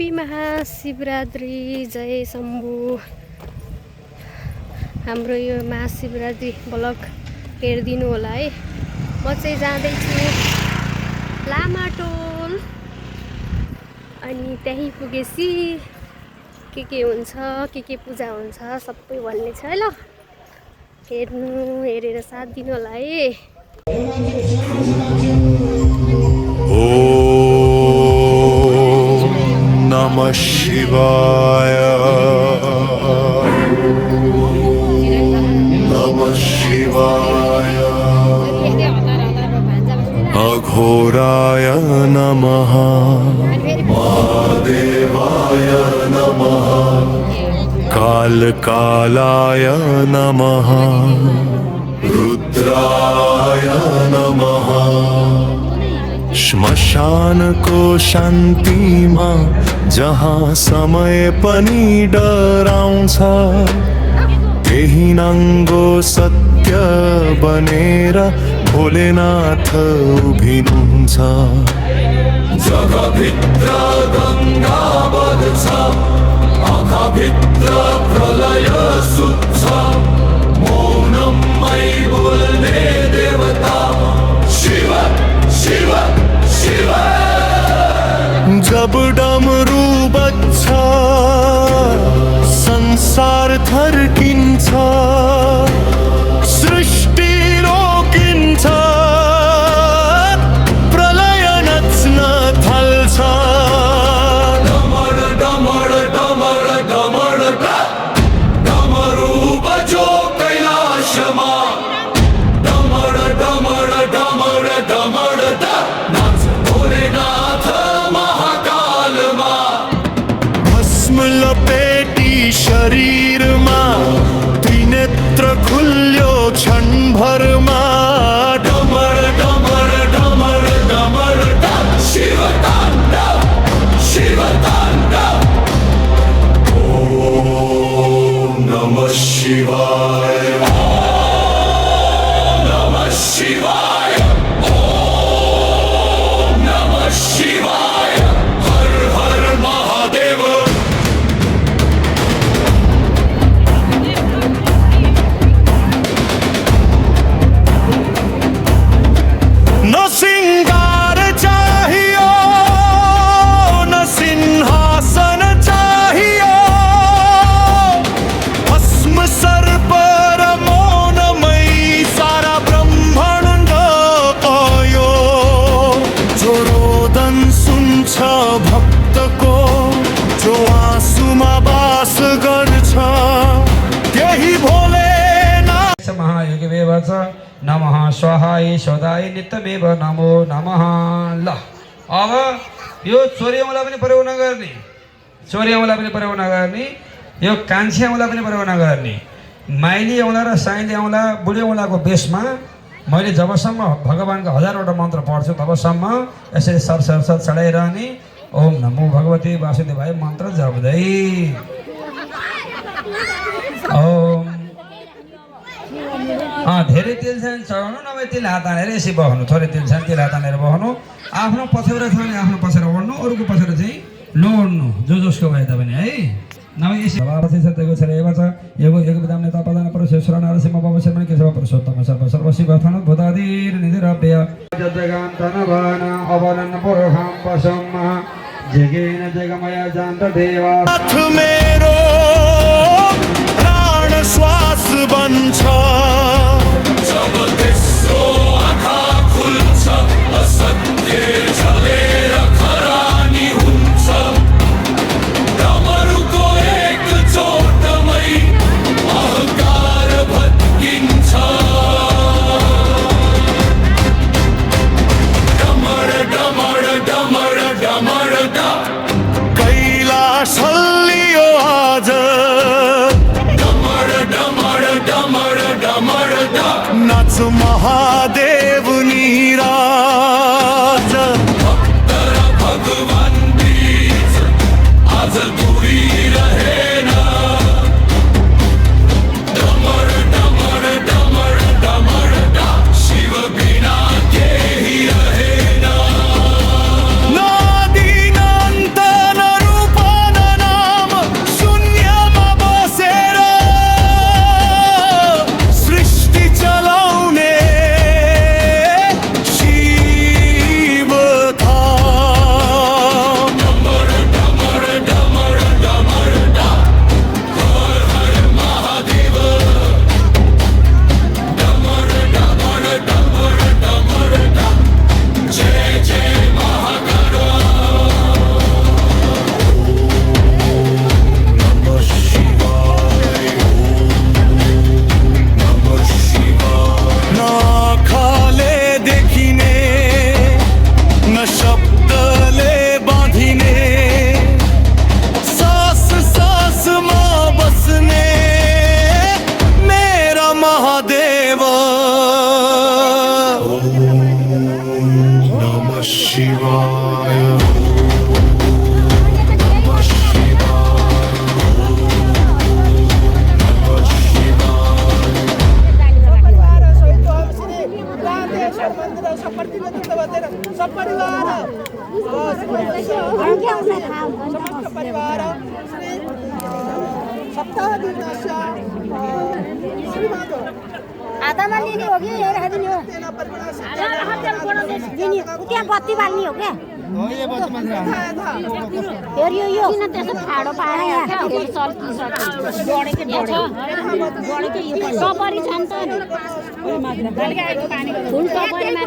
Happy Mahashivratri जय शम्भु। हाम्रो यो Mahashivratri blog हेरिदिनु होला है। म चाहिँ जाँदैछु लामाटोल अनि त्यहीँ पुगेपछि के हुन्छ के पूजा हुन्छ सबै भन्ने छ है। ल हेरेर साथ दिनु होला है। नमः शिवाय नमः शिवाय अघोराय नमः महादेवाय नमः कालकालाय नमः रुद्राय नमः श्मशान को शान्तिमा जहाँ समय पनि डराउँछ त्यही नाङ्गो सत्य बनेर भोलेनाथ उभिनुहुन्छ। जगभित्र गङ्गा बग्छ आँखाभित्र प्रलय सुत्छ मौनमै बोल्ने देवता शिव शिव शिव। जब डमरू बज्छ संसार थर्किन्छ सृष्टि रोकिन्छ प्रलय नच्न थाल्छ। डमर डमर डमर डमर डमरू बजो कैलाशमा डमर डमर डमर डमर नाच भोलेनाथ महाकालमा भस्म लपेटी शरीरमा त्रिनेत्र खुल्यो क्षणभरमा डमर डमर डमर डमर शिव ताण्डव शिव ताण्डव। ओम नमः शिवाय नमः शिवाय ओम नमः शिवाय हर हर महादेव। न सिंगार चाहियो न सिंहासन चाहियो भस्म सर पर मौनमयी सारा ब्रह्माण्ड पायो। जो रोदन सुन्छ भक्तको जो आँसुमा बास गर्छ त्यही भोलेनाथ। महायोगिमेव च नमः स्वाहाय सदाय नित्यमेव नमो नमः। ल अब यो छोरीहरूलाई पनि प्रयोग नगर्ने छोरीहरूलाई पनि प्रयोग नगर्ने यो कान्छी औँला पनि प्रयोग नगर्ने माइली औँला र साइली औँला बुढी औँलाको बेसमा मैले जबसम्म भगवानको 1000वटा मन्त्र पढ्छु तबसम्म यसरी सर सर सर चढाइरहने ओम नमो भगवती वासुदेवाय मन्त्र जप्दै ओम धेरै तेल छ भने चढाउनु नभए तेल हात हानेर यसै बहनु थोरै तेल छ भने तेल हात हानेर बहनु आफ्नो पछ्यौरा छ भने आफ्नो पछ्यौरा ओढ्नु अरूको पछ्यौरा चाहिँ नओढ्नु जसको भए तापनि है नभए यसै सत्यको छ एव छ योग योग विधान नेता प्रधान परमेश्वर नरसिंह बाबा शर्मा केशव पुरुषोत्तम सर्व सर्वशिव थान भूतादिर निधिरभ्य जगन्तन भान अवनन पुरहं पशम जगेन जगमय जान्त देवा नाथ मेरो प्राण श्वास बन्छ जब त्यसो आँखा खुल्छ असत्य चलेर खरानी हुन्छ डमरुको एक चोटमै अहङ्कार भत्किन्छ डमर डमर डमर डमर कैलास हल्लियो आज सप्ताहदिनस्य श्रीमद् आधामा लिने हो कि यही राखिदिने हो दिने त्यहाँ बत्ती बाल्ने हो क्या फेरि यो किन त्यसो ठाडो पारेर टपरी छन् त फुल टपरीमा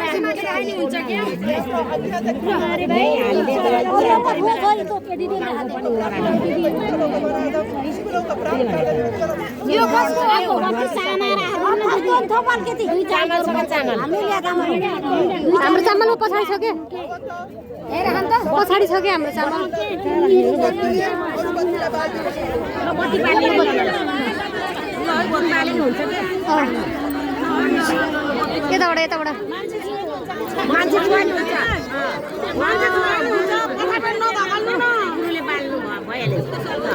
यो कसको हो साना हाम्रो चामल पछाडि छ के पछाडि छ कि हाम्रो चामल यताबाट यताबाट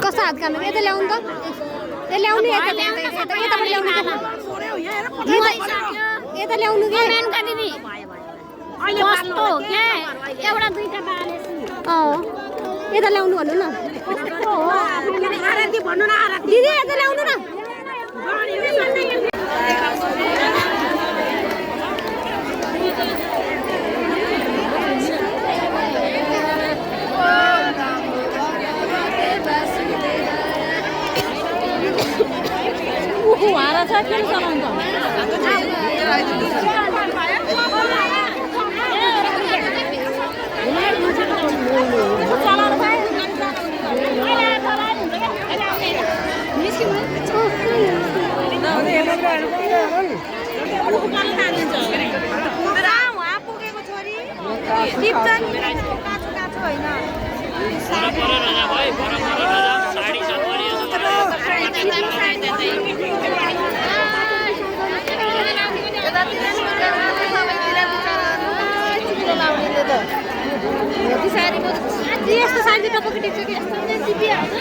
कस्तो हात काम यता ल्याउनु त ल्याउनु यता ल्याउनु कि यता ल्याउनु भन्नु न दिदी यता ल्याउनु न यस्तो साइज टपक्क टिप्छ कि यस्तो टिपिहाल्छ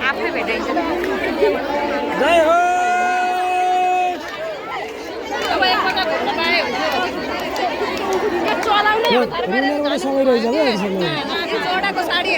आफै भेटाइन्छ जय हो समय रहेछ साडी